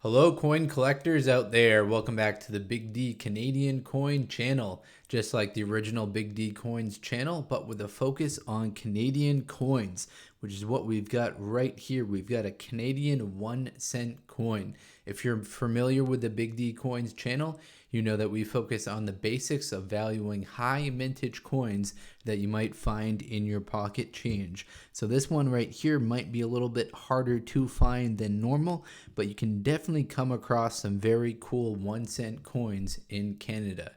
Hello, coin collectors out there. Welcome back to the Big D Canadian Coin channel. Just like the original Big D Coins channel, but with a focus on Canadian coins, which is what we've got right here. We've got a Canadian 1 cent coin. If you're familiar with the Big D Coins channel, you know that we focus on the basics of valuing high mintage coins that you might find in your pocket change. So this one right here might be a little bit harder to find than normal, but you can definitely come across some very cool 1 cent coins in Canada.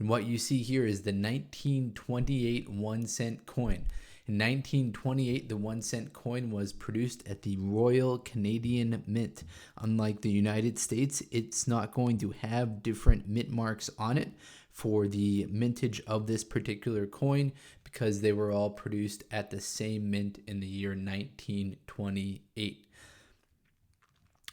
And what you see here is the 1928 1 cent coin. In 1928, the 1 cent coin was produced at the Royal Canadian Mint. Unlike the United States, it's not going to have different mint marks on it for the mintage of this particular coin because they were all produced at the same mint in the year 1928.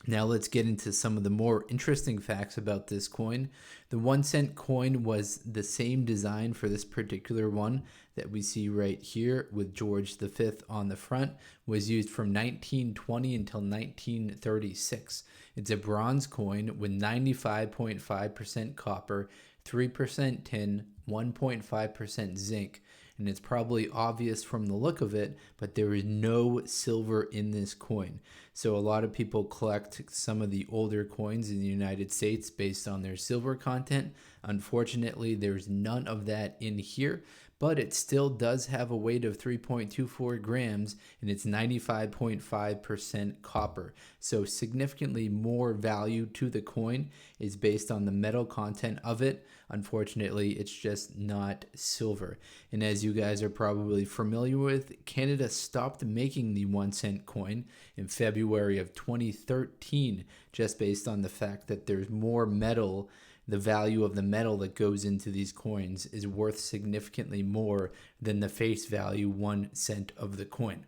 Now let's get into some of the more interesting facts about this coin. The 1 cent coin was the same design for this particular one that we see right here with George V on the front, was used from 1920 until 1936. It's a bronze coin with 95.5% copper, 3% tin, 1.5% zinc. And it's probably obvious from the look of it, but there is no silver in this coin. So a lot of people collect some of the older coins in the United States based on their silver content. Unfortunately, there's none of that in here, but it still does have a weight of 3.24 grams and it's 95.5% copper. So significantly more value to the coin is based on the metal content of it. Unfortunately, it's just not silver. And as you guys are probably familiar with, Canada stopped making the 1 cent coin in February of 2013, just based on the fact that there's more metal. The value of the metal that goes into these coins is worth significantly more than the face value 1 cent of the coin.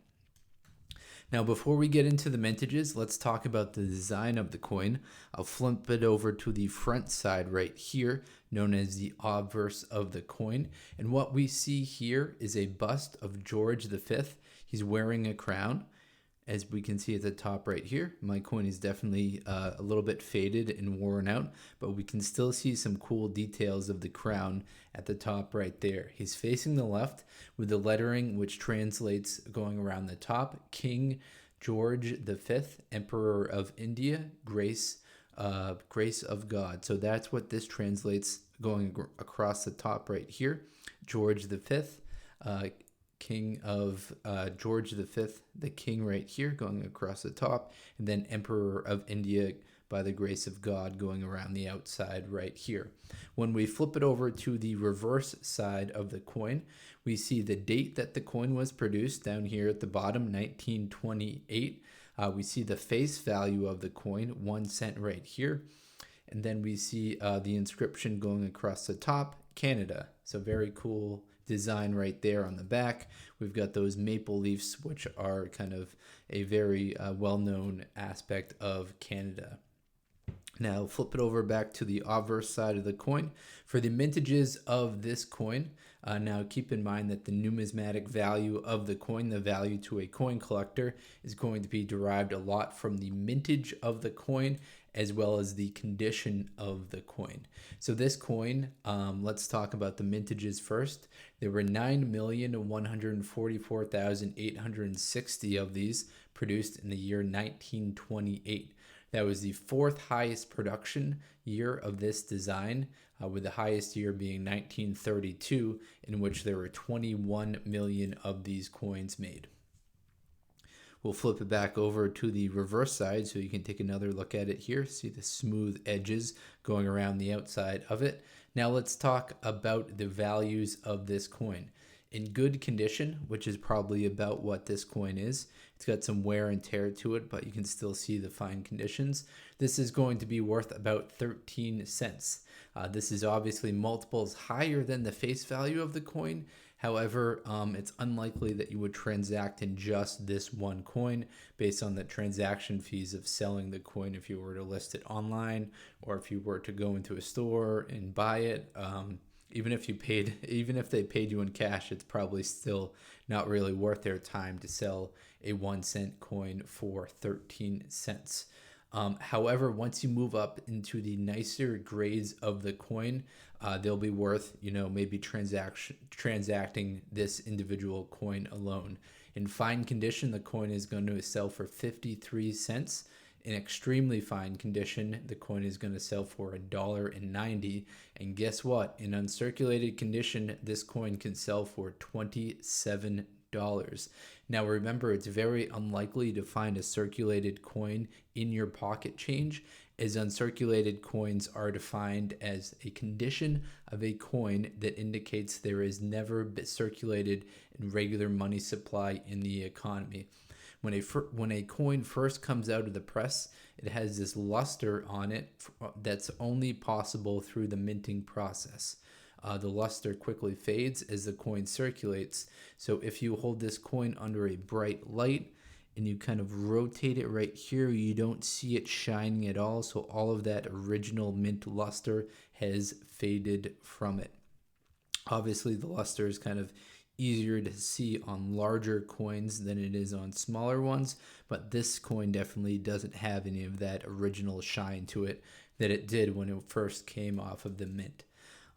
Now, before we get into the mintages, let's talk about the design of the coin. I'll flip it over to the front side right here, known as the obverse of the coin. And what we see here is a bust of George V. He's wearing a crown. As we can see at the top right here, my coin is definitely a little bit faded and worn out, but we can still see some cool details of the crown at the top right there. He's facing the left with the lettering which translates going around the top, King George V, Emperor of India, grace of God. So that's what this translates going across the top right here, George V, King of George V, the king right here going across the top, and then Emperor of India by the grace of God going around the outside right here. When we flip it over to the reverse side of the coin, we see the date that the coin was produced down here at the bottom, 1928. We see the face value of the coin, 1 cent right here. And then we see the inscription going across the top, Canada. So very cool design right there on the back. We've got those maple leaves, which are kind of a very well-known aspect of Canada. Now flip it over back to the obverse side of the coin. For the mintages of this coin, now keep in mind that the numismatic value of the coin, the value to a coin collector, is going to be derived a lot from the mintage of the coin as well as the condition of the coin. So this coin, let's talk about the mintages first. There were 9,144,860 of these produced in the year 1928. That was the fourth highest production year of this design, with the highest year being 1932, in which there were 21 million of these coins made. We'll flip it back over to the reverse side so you can take another look at it here. See the smooth edges going around the outside of it. Now let's talk about the values of this coin. In good condition, which is probably about what this coin is, it's got some wear and tear to it, but you can still see the fine conditions. This is going to be worth about 13 cents. This is obviously multiples higher than the face value of the coin. However, it's unlikely that you would transact in just this one coin based on the transaction fees of selling the coin if you were to list it online or if you were to go into a store and buy it. Even if they paid you in cash, it's probably still not really worth their time to sell a 1 cent coin for 13 cents. However, once you move up into the nicer grades of the coin, they'll be worth, maybe transacting this individual coin alone. In fine condition, the coin is going to sell for 53 cents. In extremely fine condition, the coin is going to sell for $1.90. And guess what? In uncirculated condition, this coin can sell for $27. Now remember, it's very unlikely to find a circulated coin in your pocket change, as uncirculated coins are defined as a condition of a coin that indicates there is never been circulated in regular money supply in the economy. When a coin first comes out of the press, it has this luster on it that's only possible through the minting process. The luster quickly fades as the coin circulates. So if you hold this coin under a bright light and you kind of rotate it right here, you don't see it shining at all. So all of that original mint luster has faded from it. Obviously, the luster is kind of easier to see on larger coins than it is on smaller ones, but this coin definitely doesn't have any of that original shine to it that it did when it first came off of the mint.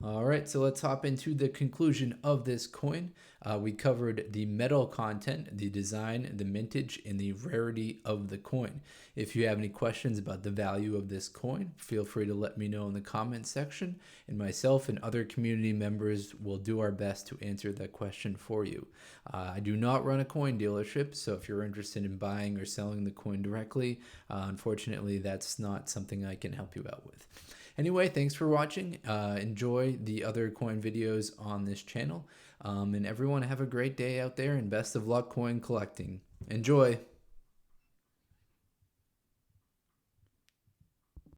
All right, so let's hop into the conclusion of this coin. We covered the metal content, the design, the mintage, and the rarity of the coin. If you have any questions about the value of this coin, feel free to let me know in the comments section, and myself and other community members will do our best to answer that question for you. I do not run a coin dealership, so if you're interested in buying or selling the coin directly, unfortunately, that's not something I can help you out with. Anyway, thanks for watching. Enjoy the other coin videos on this channel. And everyone have a great day out there, and best of luck coin collecting. Enjoy!